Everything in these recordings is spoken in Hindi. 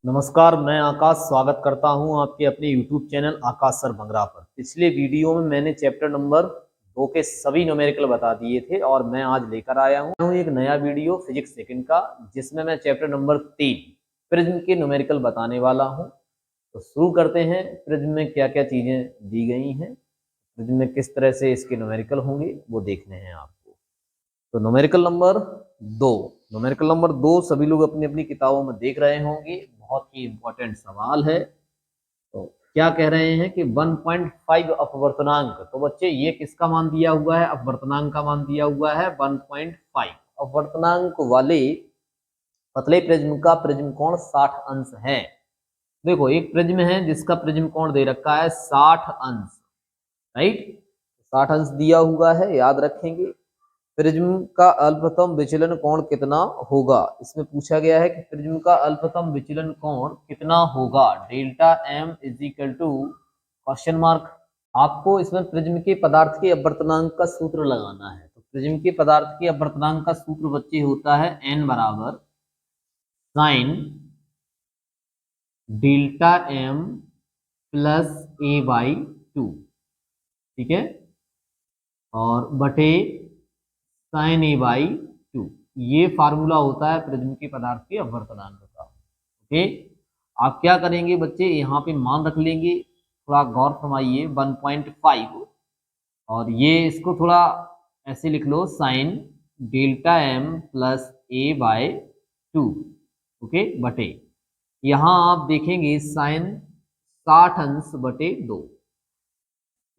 नमस्कार, मैं आकाश स्वागत करता हूं आपके अपने YouTube चैनल आकाश सर भंगरा पर। पिछले वीडियो में मैंने चैप्टर नंबर 2 के सभी न्यूमेरिकल बता दिए थे और मैं आज लेकर आया हूं एक नया वीडियो फिजिक्स सेकंड का, जिसमें मैं चैप्टर नंबर 3 प्रिज्म के न्यूमेरिकल बताने वाला हूं। तो शुरू करते हैं। प्रिज्म में क्या क्या चीजें दी गई हैं, प्रिज्म में किस तरह से इसके न्यूमेरिकल होंगे, वो देखने हैं आपको। तो न्यूमेरिकल नंबर 2 सभी लोग अपनी अपनी किताबों में देख रहे होंगे। बहुत ही इंपॉर्टेंट सवाल है। तो क्या कह रहे हैं कि 1.5 अपवर्तनांक। तो बच्चे ये किसका मान दिया हुआ है? अपवर्तनांक का मान दिया हुआ है 1.5। अपवर्तनांक वाले पतले प्रिज्म का प्रिज्म कोण 60 अंश है। देखो, एक प्रिज्म है जिसका प्रिज्म कोण दे रखा है 60 अंश, राइट। 60 अंश दिया हुआ है, याद रखेंगे। प्रिज्म का अल्पतम विचलन कोण कितना होगा? इसमें पूछा गया है कि प्रिज्म का अल्पतम विचलन कोण कितना होगा। Delta m is equal to question mark. आपको इसमें प्रिज्म के पदार्थ के अपवर्तनांक का सूत्र लगाना है। तो प्रिज्म के पदार्थ के अपवर्तनांक का सूत्र बच्चे होता है n बराबर sine delta M plus A by 2, ठीक है, और बटे साइन ए बाई 2। ये फार्मूला होता है प्रिज्म के पदार्थ के अपवर्तनांक का। ओके, आप क्या करेंगे बच्चे, यहाँ पे मान रख लेंगे। थोड़ा गौर फरमाइए, 1.5 और ये इसको थोड़ा ऐसे लिख लो, साइन डेल्टा एम प्लस ए बाय 2, ओके, बटे यहाँ आप देखेंगे साइन 60 अंश बटे 2।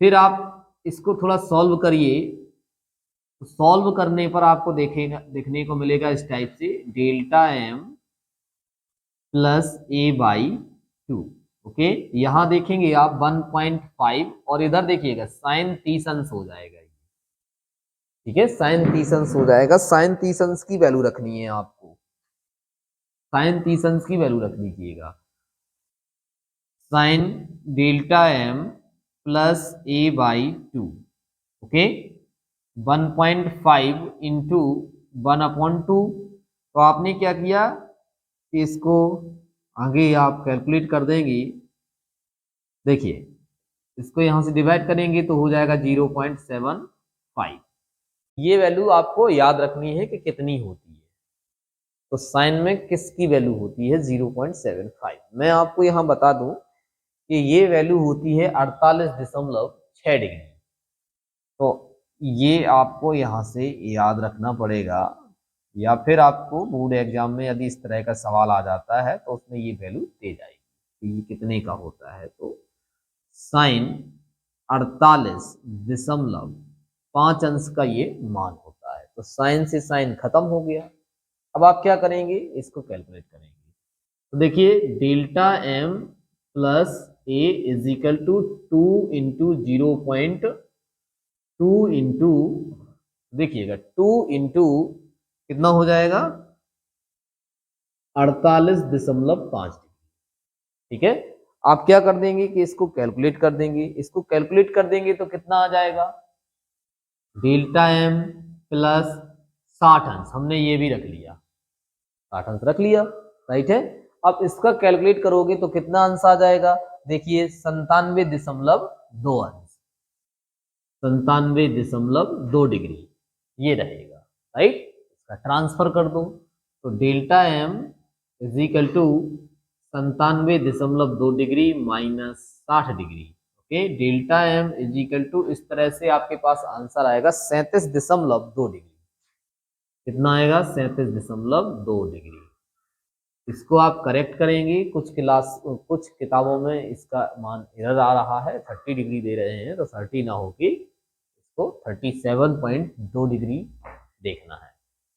फिर आप इसको थोड़ा सॉल्व करिए। तो सॉल्व करने पर आपको देखने को मिलेगा इस टाइप से, delta M plus A by 2। Okay, यहां देखेंगे आप 1.5 और इधर देखिएगा साइन 30 अंश हो जाएगा। ठीक है, साइन 30 अंश हो जाएगा। साइन 30 अंश की वैल्यू रखनी है आपको, साइन 30 अंश की वैल्यू रख लीजिएगा। Sine delta M plus A by 2, okay, 1.5 into 1/2। तो आपने क्या किया कि इसको आगे आप कैलकुलेट कर देंगे। देखिए, इसको यहां से डिवाइड करेंगे तो हो जाएगा 0.75। ये वैल्यू आपको याद रखनी है कि कितनी होती है। तो साइन में किसकी वैल्यू होती है? 0.75। मैं आपको यहां बता दूं कि ये वैल्यू होती है 48.6 डिग्री। तो ये आपको यहाँ से याद रखना पड़ेगा, या फिर आपको बोर्ड एग्जाम में यदि इस तरह का सवाल आ जाता है तो उसमें ये वैल्यू दे जाएगी कि ये कितने का होता है। तो साइन 48.5 अंश का ये मान होता है। तो साइन से साइन खत्म हो गया। अब आप क्या करेंगे, इसको कैलकुलेट करेंगे। तो देखिए, delta M plus A is equal to 2 into 0.2 into, देखिएगा 2 इंटू कितना हो जाएगा? 48.5 डिग्री। ठीक है, आप क्या कर देंगे कि इसको कैलकुलेट कर देंगे। इसको कैलकुलेट कर देंगे तो कितना आ जाएगा? डेल्टा एम प्लस 60 अंश, हमने ये भी रख लिया, 60 अंश रख लिया, राइट है। अब इसका कैलकुलेट करोगे तो कितना अंश आ जाएगा? देखिए, 97.2 अंश, 97.2 डिग्री ये रहेगा, राइट। इसका ट्रांसफर कर दो। तो delta m is equal to 97.2 degree minus 60 degree. Okay, delta m is equal to, इस तरह से आपके पास आंसर आएगा 37.2 डिग्री। कितना आएगा? 37.2 डिग्री। इसको आप करेक्ट करेंगे। कुछ किताबों में इसका मान एरर आ रहा है, 30 डिग्री दे रहे हैं, तो 30 ना होगी, इसको 37.2 डिग्री देखना है।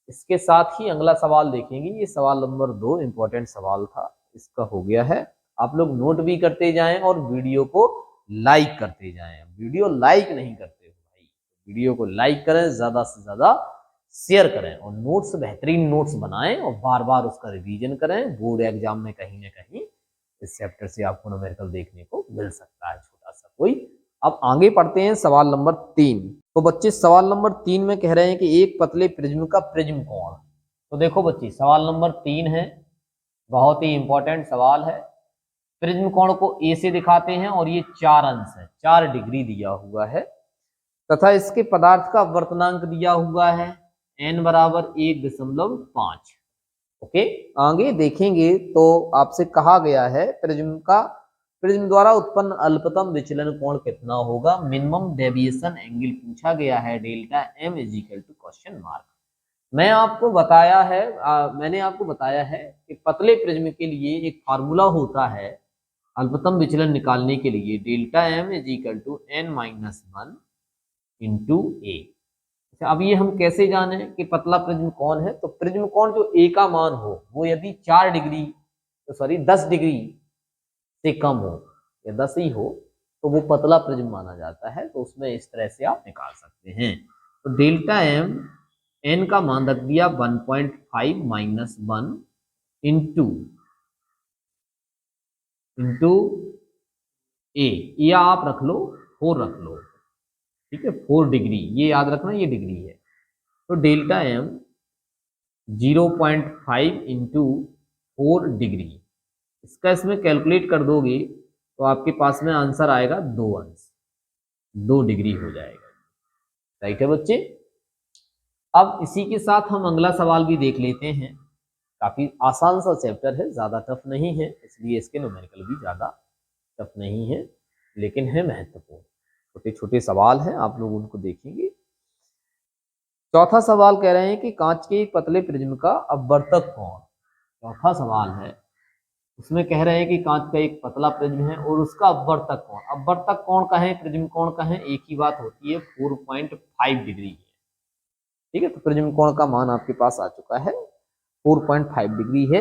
इसके साथ ही अगला सवाल देखेंगे। ये सवाल नंबर 2 इंपॉर्टेंट सवाल था, इसका हो गया है। आप लोग नोट भी करते जाएं और वीडियो को लाइक करते जाएं। वीडियो लाइक नहीं करते हो भाई, वीडियो को लाइक करें, ज्यादा से ज्यादा शेयर करें और नोट्स, बेहतरीन नोट्स बनाएं और बार बार उसका रिवीजन करें। बोर्ड एग्जाम में कहीं ना कहीं इस चैप्टर से आपको न्यूमेरिकल देखने को मिल सकता है, छोटा सा कोई। अब आगे पढ़ते हैं सवाल नंबर 3। तो बच्चे, सवाल नंबर 3 में कह रहे हैं कि एक पतले प्रिज्म का प्रिज्म कोण। तो देखो बच्चे, सवाल नंबर 3 है, बहुत ही इंपॉर्टेंट सवाल है। प्रिज्म कोण को ए से दिखाते हैं और ये 4 अंश है, 4 डिग्री दिया हुआ है तथा इसके पदार्थ का अपवर्तनांक दिया हुआ है n बराबर 1.5। ओके, आगे देखेंगे तो आपसे कहा गया है प्रिज्म द्वारा उत्पन्न अल्पतम विचलन कोण कितना होगा, मिनिमम डेविएशन एंगल पूछा गया है, delta m is equal to question mark. मैंने आपको बताया है कि पतले प्रिज्म के लिए एक फार्मूला होता है अल्पतम विचलन निकालने के लिए, delta m is equal to n-1 into A. अब ये हम कैसे जाने कि पतला प्रिज्म कौन है, तो प्रिज्म कोण जो ए का मान हो वो यदि 10 डिग्री से कम हो या 10 ही हो तो वो पतला प्रिज्म माना जाता है। तो उसमें इस तरह से आप निकाल सकते हैं। तो डेल्टा एम एन का मान रख दिया 1.5 माइनस 1 इंटू ए, या आप रख लो 4 रख लो, ठीक है, 4 डिग्री, ये याद रखना ये डिग्री है। तो डेल्टा एम 0.5 इंटू 4 डिग्री, इसका इसमें कैलकुलेट कर दोगे तो आपके पास में आंसर आएगा 2 अंश, 2 डिग्री हो जाएगा। राइट है बच्चे। अब इसी के साथ हम अगला सवाल भी देख लेते हैं। काफी आसान सा चैप्टर है, ज्यादा टफ नहीं है, इसलिए इसके न्यूमेरिकल भी ज्यादा टफ नहीं है, लेकिन है महत्वपूर्ण। छोटे छोटे सवाल हैं, आप लोग उनको देखेंगे। चौथा सवाल कह रहे हैं कि कांच के पतले प्रिज्म का अपवर्तक कोण, चौथा सवाल है, उसमें कह रहे हैं कि कांच का एक पतला प्रिज्म है और उसका अपवर्तक कोण का है, प्रिज्म कोण का है, एक ही बात होती है, 4.5 डिग्री है। ठीक है, तो प्रिज्म कोण का मान आपके पास आ चुका है, 4.5 डिग्री है।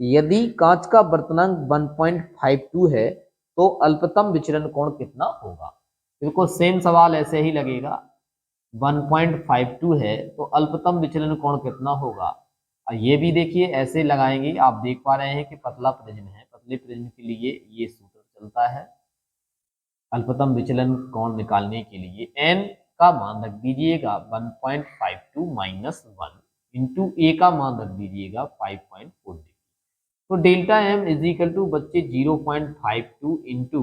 यदि कांच का अपवर्तनांक 1.52 है तो अल्पतम विचलन कोण कितना होगा। बिल्कुल सेम सवाल ऐसे ही लगेगा, 1.52 है तो अल्पतम विचलन कोण कितना होगा। और ये भी देखिए ऐसे लगाएंगे, आप देख पा रहे हैं कि पतला प्रिज्म है, पतले प्रिज्म के लिए ये सूत्र चलता है अल्पतम विचलन कोण निकालने के लिए। n का मान रख दीजिएगा 1.52 माइनस 1 इंटू ए का मान रख दीजिएगा 5.4 डिग्री। तो delta m is equal to बच्चे 0.52 इंटू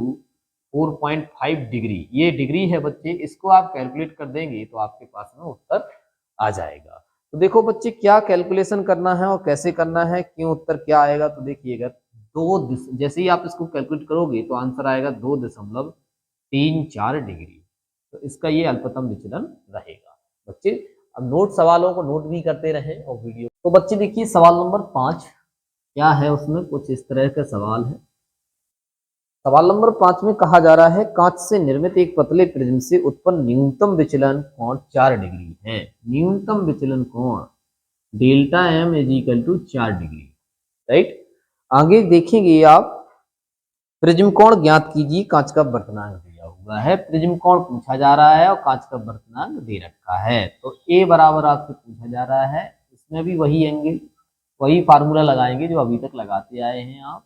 4.5 डिग्री, ये डिग्री है बच्चे, इसको आप कैलकुलेट कर देंगे तो आपके पास में उत्तर आ जाएगा। तो देखो बच्चे क्या कैलकुलेशन करना है और कैसे करना है, क्यों उत्तर क्या आएगा। तो देखिएगा जैसे ही आप इसको कैलकुलेट करोगे तो आंसर आएगा 2.34 डिग्री। तो इसका ये अल्पतम विचलन रहेगा। बच्चे अब सवालों को नोट भी करते रहें और वीडियो। तो बच्चे देखिए सवाल नंबर 5 क्या है, उसमें कुछ इस तरह का सवाल है। सवाल नंबर 5 में कहा जा रहा है कांच से निर्मित एक पतले प्रिज्म से उत्पन्न न्यूनतम विचलन कोण 4 डिग्री है। न्यूनतम विचलन कोण delta m is equal to 4 degree. Right, आगे देखेंगे आप, प्रिज्म कोण ज्ञात कीजिए, कांच का अपवर्तनांक दिया हुआ है, प्रिज्म कोण पूछा जा रहा है और कांच का अपवर्तनांक दे रखा है। तो ए बराबर आपसे पूछा जा रहा है, इसमें भी वही एंगल वही फार्मूला लगाएंगे जो अभी तक लगाते आए हैं आप,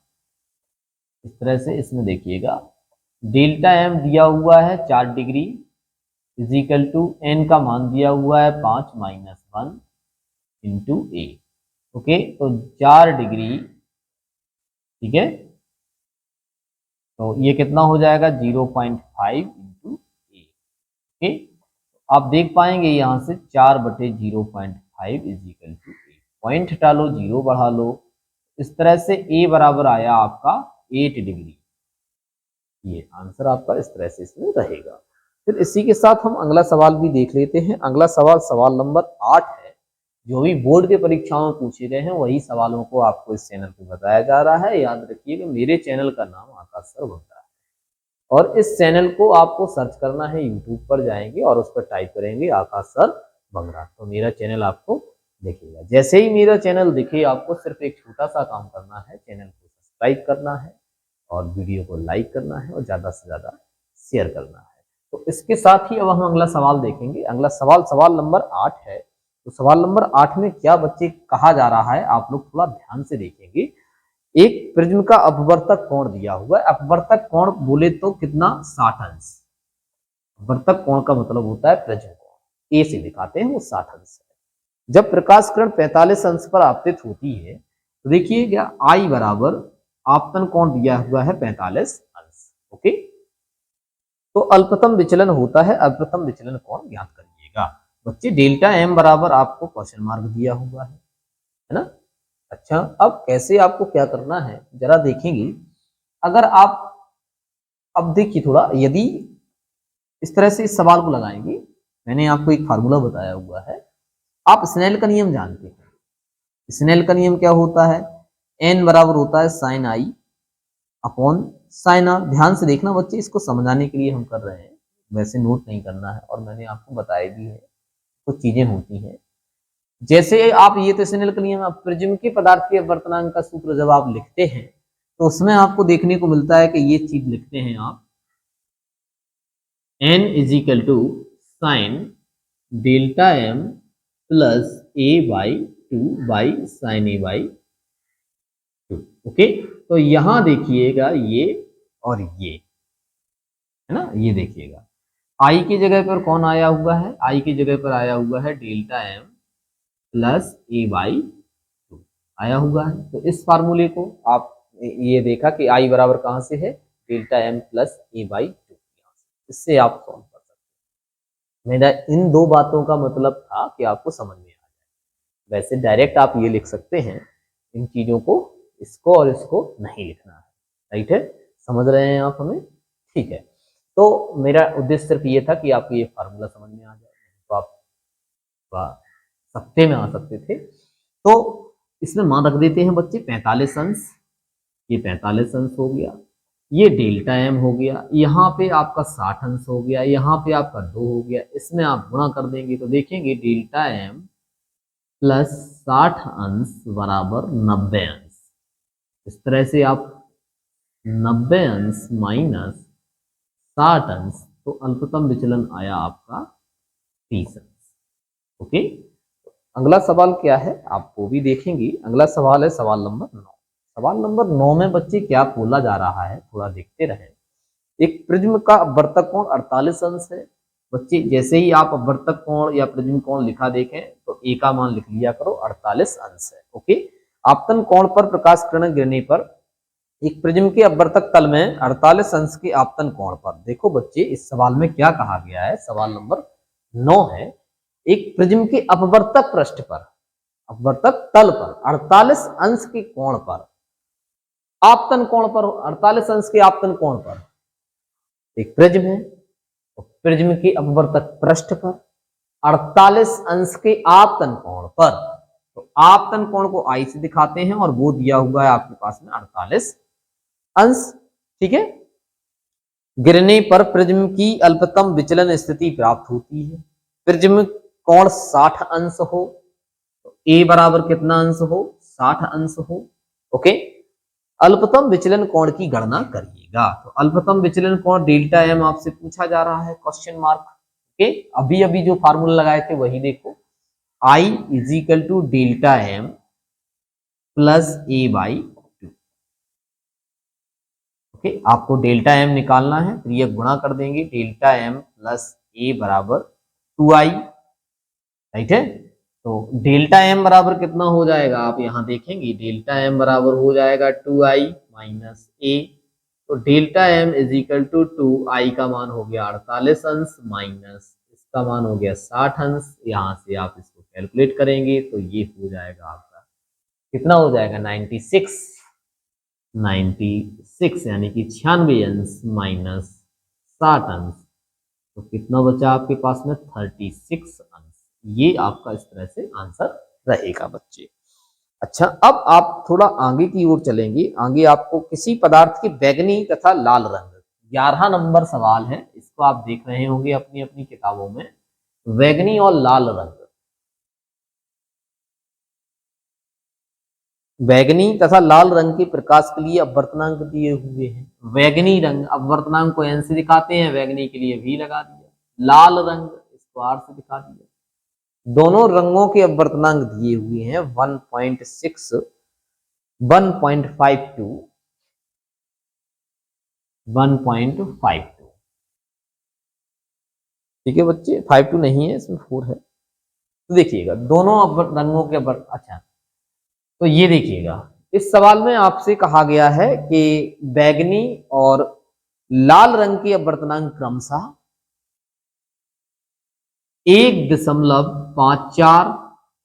इस तरह से। इसमें देखिएगा डेल्टा एम दिया हुआ है 4 degree is equal to n का मान दिया हुआ है 5 माइनस 1 इंटू ए। ओके, तो 4 डिग्री, ठीक है, तो ये कितना हो जाएगा 0.5 इंटू ए। ओके, आप देख पाएंगे यहां से 4/0.5 is equal to a, point डालो, 0 बढ़ा लो, इस तरह से ए बराबर आया आपका 8 डिग्री। ये आंसर आपका इस तरह से इसमें रहेगा। फिर इसी के साथ हम अगला सवाल भी देख लेते हैं। अगला सवाल नंबर 8 है, जो भी बोर्ड के परीक्षाओं में पूछे गए हैं वही सवालों को आपको इस चैनल पे बताया जा रहा है। याद रखिएगा मेरे चैनल का नाम आकाश सर बंगरा है और इस चैनल को आपको सर्च करना है, यूट्यूब पर जाएंगे और उस पर टाइप करेंगे आकाश सर बंगरा, तो मेरा चैनल आपको दिखेगा। जैसे ही मेरा चैनल दिखे आपको सिर्फ एक छोटा सा काम करना है, चैनल को सब्सक्राइब करना है और वीडियो को लाइक करना है और ज़्यादा से ज़्यादा शेयर करना है। तो इसके साथ ही अब हम अगला सवाल देखेंगे। अगला सवाल नंबर 8 है। तो सवाल नंबर 8 में क्या बच्चे कहा जा रहा है, आप लोग थोड़ा ध्यान से देखेंगे। एक प्रिज्म का अपवर्तक कोण दिया हुआ है, अपवर्तक कोण बोले तो कितना, 60 अंश। अपवर्तक कोण का मतलब होता है प्रिज्म कोण, ए से दिखाते हैं, वो 60 अंश है। जब प्रकाश किरण 45 अंश पर आपतित होती है तो देखिए क्या आई बराबर आपतन कोण दिया हुआ है 45 अंश। ओके, तो अल्पतम विचलन होता है अल्पतम विचलन कोण ज्ञात करिएगा। बच्चे डेल्टा एम बराबर आपको क्वेश्चन मार्क दिया हुआ है ना। अच्छा, अब कैसे आपको क्या करना है जरा देखेंगे। अगर आप अब देखिए थोड़ा, यदि इस तरह से इस सवाल को लगाएंगे, मैंने आपको एक फार्मूला बताया हुआ है, आप स्नेल का नियम जानते हैं। स्नेल का नियम क्या होता है, एन बराबर होता है sine i upon sine r. ध्यान से देखना बच्चे, इसको समझाने के लिए हम कर रहे हैं, वैसे नोट नहीं करना है, और मैंने आपको बताया भी है कुछ चीजें होती हैं। जैसे आप ये तो स्नेल का नियम, प्रिज्म के पदार्थ के अपवर्तनांक का सूत्र जब आप लिखते हैं तो उसमें आपको देखने को मिलता है कि ये चीज लिखते हैं आप, n is equal to sine delta M plus A by two by sine a by two. Okay, तो यहां देखिएगा ये और ये है ना, ये देखिएगा आई की जगह पर कौन आया हुआ है, आई की जगह पर आया हुआ है delta M plus A by two आया हुआ है। तो इस फार्मूले को आप ये देखा कि आई बराबर कहां से है, delta M plus A by two, इससे आप सॉल्व कर सकते हैं। मेरा इन दो बातों का मतलब था कि आपको समझ में आ जाए। वैसे डायरेक्ट आप ये लिख सकते हैं, इन चीजों को, इसको और इसको नहीं लिखना है। राइट है, समझ रहे हैं आप हमें, ठीक है। तो मेरा उद्देश्य सिर्फ ये था कि आपको ये फार्मूला समझ में आ जाए, तो आप सप्ते में आ सकते थे। तो इसमें मान रख देते हैं बच्चे 45 अंश, ये 45 अंश हो गया, ये डेल्टा एम हो गया, यहाँ पे आपका 60 अंश हो गया, यहाँ पे आपका 2 हो गया, इसमें आप गुणा कर देंगे तो देखेंगे डेल्टा एम प्लस 60 अंश बराबर 90 अंश। इस तरह से आप 90 अंश माइनस 60 अंश, तो अल्पतम विचलन आया आपका 30 अंश। ओके, अगला सवाल क्या है आप वो भी देखेंगे। अगला सवाल है सवाल नंबर 9। सवाल नंबर 9 में बच्चे क्या बोला जा रहा है, थोड़ा देखते रहें। एक प्रिज्म का अपवर्तक कोण 48 अंश है। बच्चे जैसे ही आप अपवर्तक कोण या प्रिज्म कोण लिखा देखें तो ए का मान लिख लिया करो, 48 अंश है। ओके, आपतन कोण पर प्रकाश किरण गिरने पर एक प्रिज्म के अपवर्तक तल में 48 अंश के आपतन कोण पर, देखो बच्चे इस सवाल में क्या कहा गया है, सवाल नंबर 9 है, एक प्रिज्म के अपवर्तक पृष्ठ पर, अपवर्तक तल पर 48 अंश के कोण पर, आपतन कोण पर, 48 अंश के आपतन कोण पर एक प्रिज्म है, तो प्रिज्म के अपवर्तक पृष्ठ पर 48 अंश के आपतन कोण पर, तो आपतन कोण को आई से दिखाते हैं और वो दिया हुआ है आपके पास में 48 अंश। ठीक है, गिरने पर प्रिज्म की अल्पतम विचलन स्थिति प्राप्त होती है। प्रिज्म कोण 60 अंश हो, तो ए बराबर कितना अंश हो, 60 अंश हो। ओके, अल्पतम विचलन कोण की गणना करिएगा। तो अल्पतम विचलन कोण डेल्टा एम आपसे पूछा जा रहा है, क्वेश्चन मार्क। ओके, अभी अभी जो फार्मूला लगाए थे वही देखो, I is equal to delta M plus A by two. Okay, आपको डेल्टा एम निकालना है, तो ये गुणा कर देंगे, डेल्टा एम प्लस ए बराबर 2i। राइट है, तो डेल्टा एम बराबर कितना हो जाएगा, आप यहां देखेंगे डेल्टा एम बराबर हो जाएगा 2i माइनस ए। तो delta m is equal to 2i का मान हो गया 48 अंश माइनस इसका मान हो गया 60 अंश। यहां से आप इसको कैलकुलेट करेंगे तो ये हो जाएगा आपका, कितना हो जाएगा 96 यानी कि 96 अंश माइनस 60 अंश, तो कितना बचा आपके पास में 36 अंश। ये आपका इस तरह से आंसर रहेगा बच्चे। अच्छा, अब आप थोड़ा आगे की ओर चलेंगे। आगे आपको किसी पदार्थ के बैंगनी तथा लाल रंग, 11 नंबर सवाल है, इसको आप देख रहे होंगे अपनी अपनी किताबों में। बैंगनी और लाल रंग, बैंगनी तथा लाल रंग के प्रकाश के लिए अपवर्तनांक दिए हुए हैं। बैंगनी रंग अपवर्तनांक को एन से दिखाते हैं, बैंगनी के लिए वी लगा दिया, लाल रंग इसको आर से दिखा दिया। दोनों रंगों के अपवर्तनांक दिए हुए हैं 1.6, 1.52, 1.52। ठीक है बच्चे, 52 नहीं है, इसमें 4 है। तो देखिएगा दोनों रंगों के अच्छा, तो ये देखिएगा इस सवाल में आपसे कहा गया है कि बैगनी और लाल रंग के अपवर्तनांक क्रमशः 1.54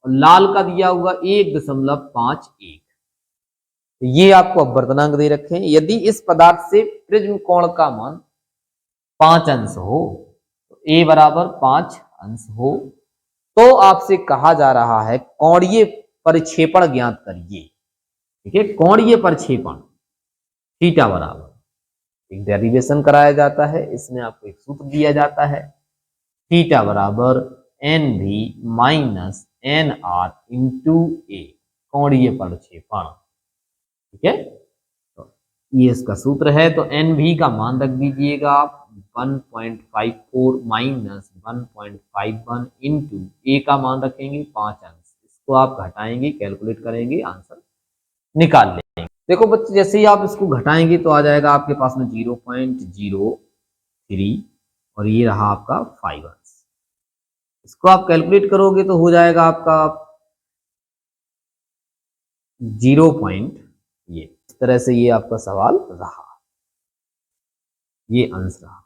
और लाल का दिया हुआ 1.51। ये आपको अपवर्तनांक दे रखे हैं। यदि इस पदार्थ से प्रिज्म कोण का मान 5 अंश हो, तो ए बराबर 5 अंश हो, तो आपसे कहा जा रहा है कोणीय परिक्षेपण ज्ञात करिए। ठीक है, कोणीय प्रक्षेपण थीटा बराबर एक डेरिवेशन कराया जाता है। इसमें आपको एक सूत्र दिया जाता है, थीटा बराबर एन भी माइनस एन आर इंटू ए, कोणीय प्रक्षेपण। ठीक है, तो ये इसका सूत्र है। तो एन भी का मान रख दीजिएगा आप 1.54 माइनस 1.51 इंटू ए का मान रखेंगे 5 अंश। इसको आप घटाएंगे, कैलकुलेट करेंगे, आंसर निकाल लेंगे। देखो बच्चे, जैसे ही आप इसको घटाएंगे तो आ जाएगा आपके पास में 0.03 और ये रहा आपका 5 अंश। इसको आप कैलकुलेट करोगे तो हो जाएगा आपका 0. ये इस तरह से ये आपका सवाल रहा, ये अंश रहा।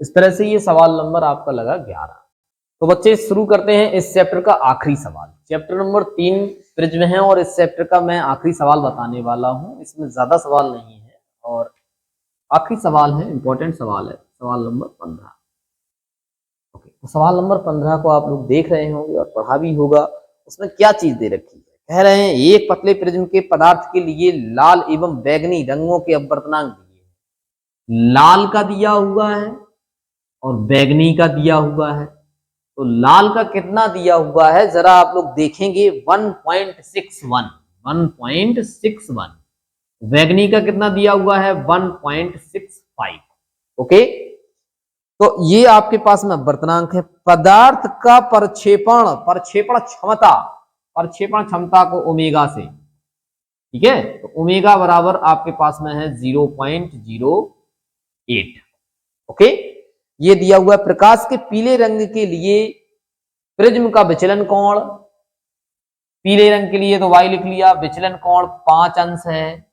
इस तरह से ये सवाल नंबर आपका लगा 11। तो बच्चे शुरू करते हैं इस चैप्टर का आखिरी सवाल। चैप्टर नंबर 3 प्रिज्म है और इस चैप्टर का मैं आखिरी सवाल बताने वाला हूं। इसमें ज्यादा सवाल नहीं है और आखिरी सवाल है, इंपॉर्टेंट सवाल है, सवाल नंबर 15। ओके, तो सवाल नंबर 15 को आप लोग देख रहे होंगे और पढ़ा भी होगा। उसमें क्या चीज दे रखी है, कह रहे हैं एक पतले प्रिज्म के पदार्थ के लिए लाल एवं बैगनी रंगों के अपवर्तनांक दिए। लाल का दिया हुआ है और बैगनी का दिया हुआ है। तो लाल का कितना दिया हुआ है जरा आप लोग देखेंगे, 1.61। बैगनी का कितना दिया हुआ है, 1.65। ओके, तो ये आपके पास में अपवर्तनांक है। पदार्थ का प्रक्षेपण क्षमता को ओमेगा से, ठीक है, तो ओमेगा बराबर आपके पास में है 0.08। ओके, ये दिया हुआ है। प्रकाश के पीले रंग के लिए प्रिज्म का विचलन कोण, पीले रंग के लिए तो y लिख लिया, विचलन कोण 5 अंश है।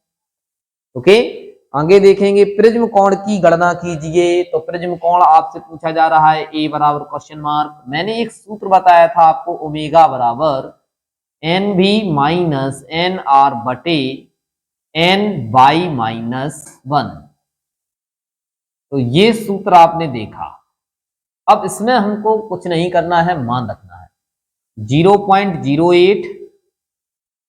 ओके, आगे देखेंगे प्रिज्म कोण की गणना कीजिए। तो प्रिज्म कोण आपसे पूछा जा रहा है, ए बराबर क्वेश्चन मार्क। मैंने एक सूत्र बताया था आपको, ओमेगा बराबर एन भी माइनस एन आर बटे एन बाई -1। तो ये सूत्र आपने देखा। अब इसमें हमको कुछ नहीं करना है, मान रखना है। 0.08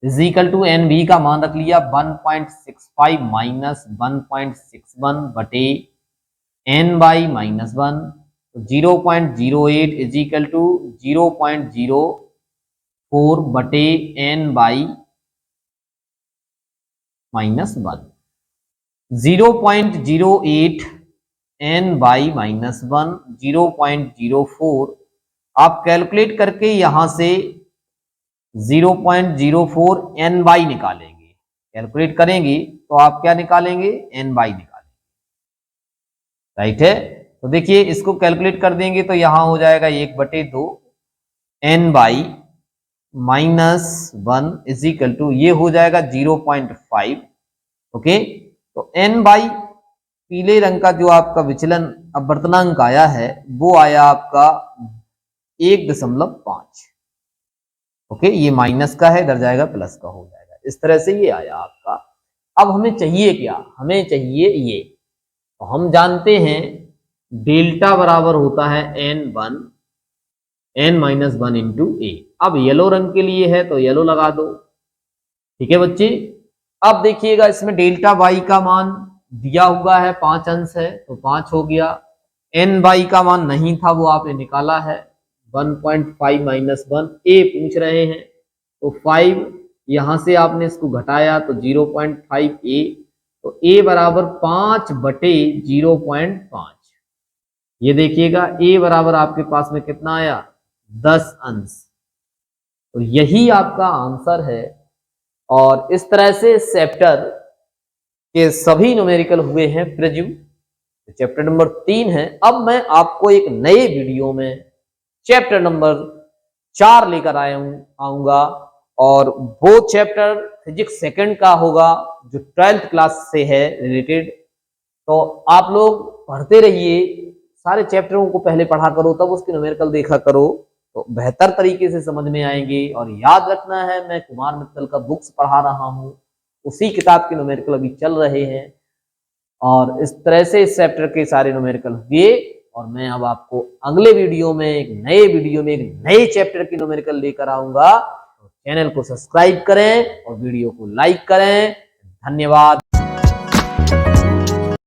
इज इक्वल टू एन भी का मान रख लिया 1.65 माइनस 1.61 बटे एन बाई -1। तो 0.08 इज इक्वल टू 0.04 बटे एन बाई -1। 0.08 एन बाई -1, 0.04 आप कैलकुलेट करके यहां से 0.04 एन बाई निकालेंगे। कैलकुलेट करेंगे तो आप क्या निकालेंगे, एन बाई निकालेंगे। राइट है, तो देखिए इसको कैलकुलेट कर देंगे तो यहां हो जाएगा 1/2 n by -1 is equal to, ये हो जाएगा 0.5। ओके, तो एन बाई पीले रंग का जो आपका विचलन अपवर्तनांक आया है वो आया आपका 1.5। ओके, ये माइनस का है, इधर जाएगा प्लस का हो जाएगा। इस तरह से ये आया आपका। अब हमें चाहिए क्या, हमें चाहिए ये। तो हम जानते हैं डेल्टा बराबर होता है n-1 इंटू ए। अब येलो रंग के लिए है तो येलो लगा दो। ठीक है बच्चे, अब देखिएगा इसमें डेल्टा वाई का मान दिया हुआ है 5 अंश है तो 5 हो गया। एन बाई का मान नहीं था, वो आपने निकाला है 1.5 माइनस 1। ए पूछ रहे हैं तो 5, यहां से आपने इसको घटाया तो 0.5 ए, तो ए बराबर 5 बटे 0.5। ये देखिएगा ए बराबर आपके पास में कितना आया, 10 अंश। तो यही आपका आंसर है। और इस तरह से चैप्टर के सभी न्यूमेरिकल हुए हैं प्रिज्म। चैप्टर नंबर 3 है। अब मैं आपको एक नए वीडियो में चैप्टर नंबर 4 लेकर आऊंगा और वो चैप्टर फिजिक्स सेकंड का होगा जो 12th क्लास से है रिलेटेड। तो आप लोग पढ़ते रहिए, सारे चैप्टरों को पहले पढ़ा करो, तब उसके न्यूमेरिकल देखा करो, तो बेहतर तरीके से समझ में आएंगे। और याद रखना है, मैं कुमार मित्तल का बुक्स पढ़ा रहा हूँ, उसी किताब के न्यूमेरिकल अभी चल रहे हैं। और इस तरह से इस चैप्टर के सारे न्यूमेरिकल हुए, और मैं अब आपको अगले वीडियो में एक नए चैप्टर की न्यूमेरिकल लेकर आऊंगा। तो चैनल को सब्सक्राइब करें और वीडियो को लाइक करें। धन्यवाद।